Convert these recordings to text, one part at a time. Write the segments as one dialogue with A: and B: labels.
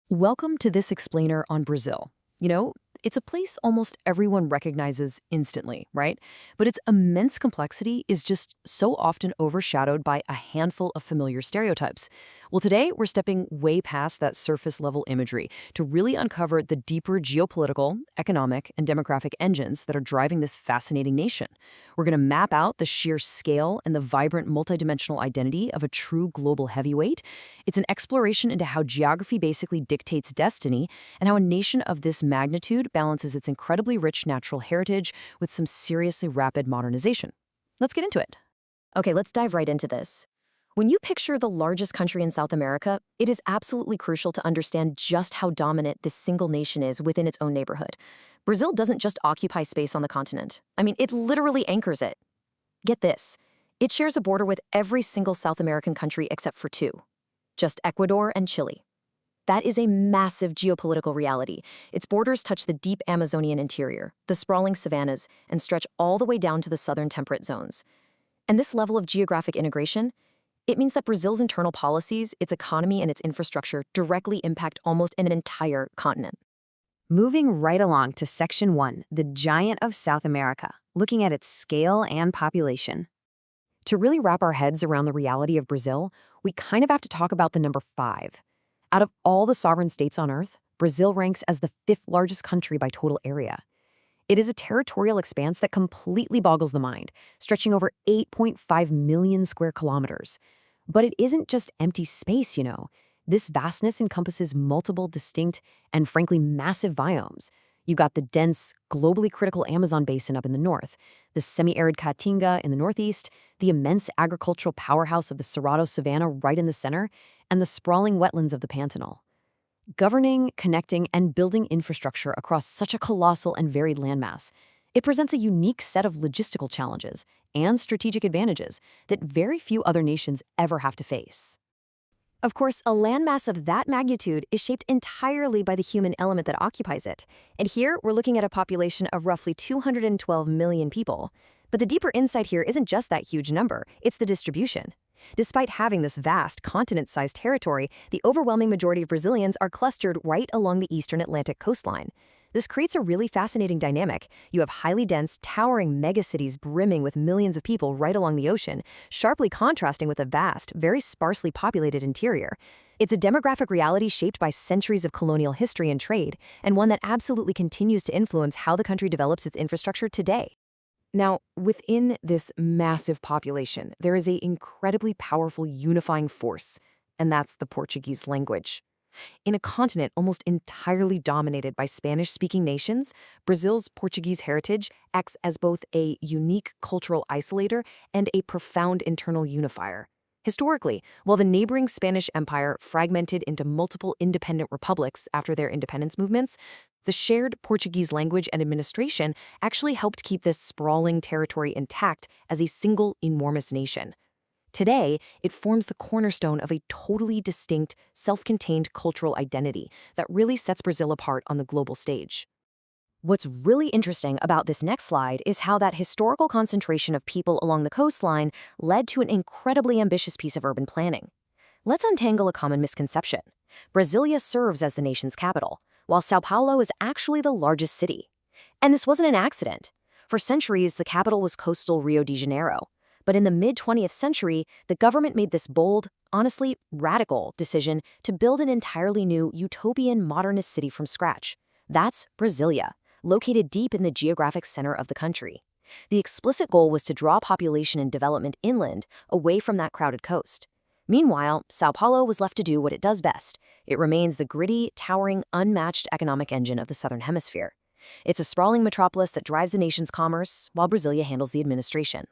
A: Welcome to this explainer on Brazil. It's a place almost everyone recognizes instantly, right? But its immense complexity is just so often overshadowed by a handful of familiar stereotypes. Well, today we're stepping way past that surface level imagery to really uncover the deeper geopolitical, economic, and demographic engines that are driving this fascinating nation. We're going to map out the sheer scale and the vibrant multidimensional identity of a true global heavyweight. It's an exploration into how geography basically dictates destiny and how a nation of this magnitude balances its incredibly rich natural heritage with some seriously rapid modernization. Let's get into it.
B: Okay, let's dive right into this. When you picture the largest country in South America, it is absolutely crucial to understand just how dominant this single nation is within its own neighborhood. Brazil doesn't just occupy space on the continent. It literally anchors it. Get this. It shares a border with every single South American country except for two. Just Ecuador and Chile. That is a massive geopolitical reality. Its borders touch the deep Amazonian interior, the sprawling savannas, and stretch all the way down to the southern temperate zones. And this level of geographic integration, it means that Brazil's internal policies, its economy, and its infrastructure directly impact almost an entire continent.
C: Moving right along to Section 1, the giant of South America, looking at its scale and population. To really wrap our heads around the reality of Brazil, we kind of have to talk about the number 5. Out of all the sovereign states on Earth, Brazil ranks as the 5th largest country by total area. It is a territorial expanse that completely boggles the mind, stretching over 8.5 million square kilometers. But it isn't just empty space, This vastness encompasses multiple distinct and frankly massive biomes. You've got the dense, globally critical Amazon basin up in the north, the semi-arid Caatinga in the northeast, the immense agricultural powerhouse of the Cerrado savanna right in the center, and the sprawling wetlands of the Pantanal. Governing, connecting, and building infrastructure across such a colossal and varied landmass, it presents a unique set of logistical challenges and strategic advantages that very few other nations ever have to face.
B: Of course, a landmass of that magnitude is shaped entirely by the human element that occupies it. And here, we're looking at a population of roughly 212 million people. But the deeper insight here isn't just that huge number, it's the distribution. Despite having this vast, continent-sized territory, the overwhelming majority of Brazilians are clustered right along the eastern Atlantic coastline. This creates a really fascinating dynamic. You have highly dense, towering megacities brimming with millions of people right along the ocean, sharply contrasting with a vast, very sparsely populated interior. It's a demographic reality shaped by centuries of colonial history and trade, and one that absolutely continues to influence how the country develops its infrastructure today.
A: Now, within this massive population, there is an incredibly powerful unifying force, and that's the Portuguese language. In a continent almost entirely dominated by Spanish-speaking nations, Brazil's Portuguese heritage acts as both a unique cultural isolator and a profound internal unifier. Historically, while the neighboring Spanish Empire fragmented into multiple independent republics after their independence movements, the shared Portuguese language and administration actually helped keep this sprawling territory intact as a single enormous nation. Today, it forms the cornerstone of a totally distinct, self-contained cultural identity that really sets Brazil apart on the global stage.
B: What's really interesting about this next slide is how that historical concentration of people along the coastline led to an incredibly ambitious piece of urban planning. Let's untangle a common misconception. Brasilia serves as the nation's capital, while São Paulo is actually the largest city. And this wasn't an accident. For centuries, the capital was coastal Rio de Janeiro. But in the mid-20th century, the government made this bold, honestly radical decision to build an entirely new, utopian modernist city from scratch. That's Brasilia, located deep in the geographic center of the country. The explicit goal was to draw population and development inland, away from that crowded coast. Meanwhile, São Paulo was left to do what it does best. It remains the gritty, towering, unmatched economic engine of the Southern Hemisphere. It's a sprawling metropolis that drives the nation's commerce, while Brasilia handles the administration.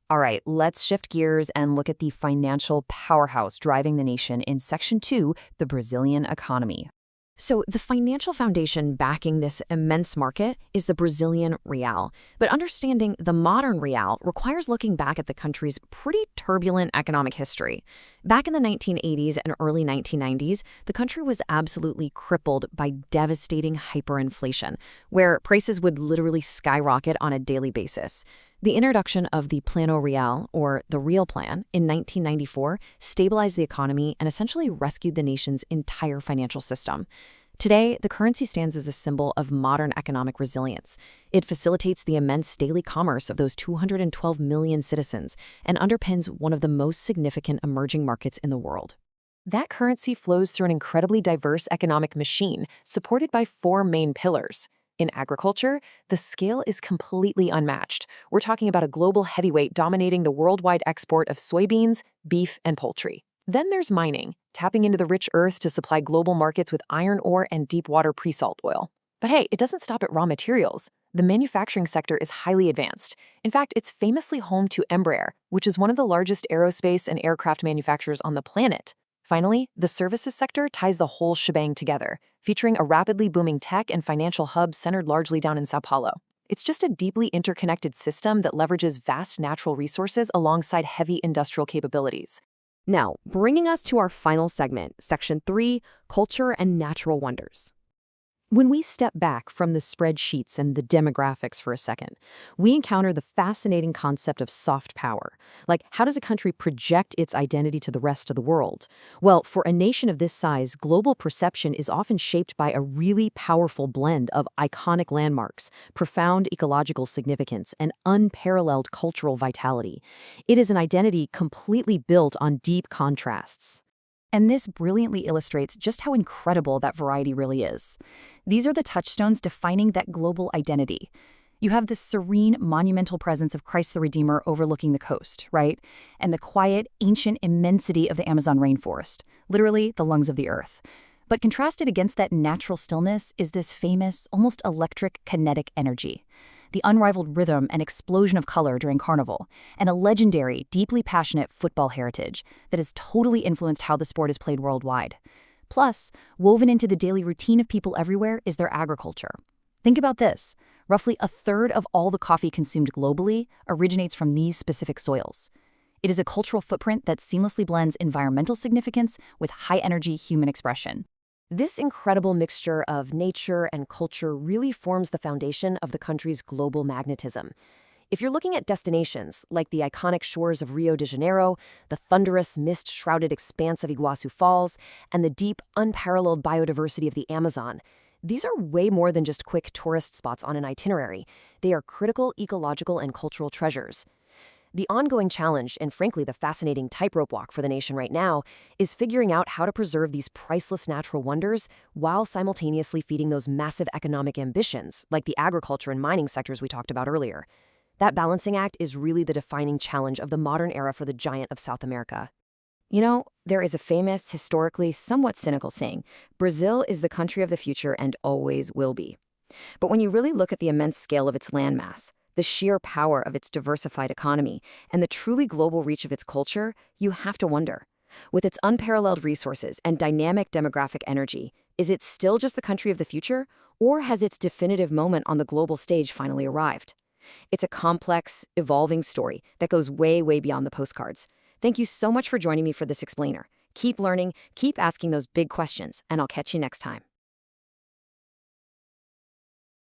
C: All right, let's shift gears and look at the financial powerhouse driving the nation in Section 2, the Brazilian economy.
B: So the financial foundation backing this immense market is the Brazilian real. But understanding the modern real requires looking back at the country's pretty turbulent economic history. Back in the 1980s and early 1990s, the country was absolutely crippled by devastating hyperinflation, where prices would literally skyrocket on a daily basis.
C: The introduction of the Plano Real, or the Real Plan, in 1994 stabilized the economy and essentially rescued the nation's entire financial system. Today, the currency stands as a symbol of modern economic resilience. It facilitates the immense daily commerce of those 212 million citizens and underpins one of the most significant emerging markets in the world.
A: That currency flows through an incredibly diverse economic machine supported by four main pillars. In agriculture, the scale is completely unmatched. We're talking about a global heavyweight dominating the worldwide export of soybeans, beef, and poultry. Then there's mining, tapping into the rich earth to supply global markets with iron ore and deep-water pre-salt oil. But hey, it doesn't stop at raw materials. The manufacturing sector is highly advanced. In fact, it's famously home to Embraer, which is one of the largest aerospace and aircraft manufacturers on the planet. Finally, the services sector ties the whole shebang together, featuring a rapidly booming tech and financial hub centered largely down in Sao Paulo. It's just a deeply interconnected system that leverages vast natural resources alongside heavy industrial capabilities.
C: Now, bringing us to our final segment, Section 3, Culture and Natural Wonders. When we step back from the spreadsheets and the demographics for a second, we encounter the fascinating concept of soft power. Like, how does a country project its identity to the rest of the world? Well, for a nation of this size, global perception is often shaped by a really powerful blend of iconic landmarks, profound ecological significance, and unparalleled cultural vitality. It is an identity completely built on deep contrasts.
B: And this brilliantly illustrates just how incredible that variety really is. These are the touchstones defining that global identity. You have the serene, monumental presence of Christ the Redeemer overlooking the coast, right? And the quiet, ancient immensity of the Amazon rainforest, literally the lungs of the earth. But contrasted against that natural stillness is this famous, almost electric, kinetic energy. The unrivaled rhythm and explosion of color during Carnival, and a legendary, deeply passionate football heritage that has totally influenced how the sport is played worldwide. Plus, woven into the daily routine of people everywhere is their agriculture. Think about this. Roughly a third of all the coffee consumed globally originates from these specific soils. It is a cultural footprint that seamlessly blends environmental significance with high-energy human expression.
A: This incredible mixture of nature and culture really forms the foundation of the country's global magnetism. If you're looking at destinations like the iconic shores of Rio de Janeiro, the thunderous mist-shrouded expanse of Iguazu Falls, and the deep, unparalleled biodiversity of the Amazon, these are way more than just quick tourist spots on an itinerary. They are critical ecological and cultural treasures. The ongoing challenge, and frankly the fascinating tightrope walk for the nation right now, is figuring out how to preserve these priceless natural wonders while simultaneously feeding those massive economic ambitions, like the agriculture and mining sectors we talked about earlier. That balancing act is really the defining challenge of the modern era for the giant of South America. You know, there is a famous, historically somewhat cynical saying, Brazil is the country of the future and always will be. But when you really look at the immense scale of its landmass, the sheer power of its diversified economy, and the truly global reach of its culture, you have to wonder. With its unparalleled resources and dynamic demographic energy, is it still just the country of the future, or has its definitive moment on the global stage finally arrived? It's a complex, evolving story that goes way, way beyond the postcards. Thank you so much for joining me for this explainer. Keep learning, keep asking those big questions, and I'll catch you next time.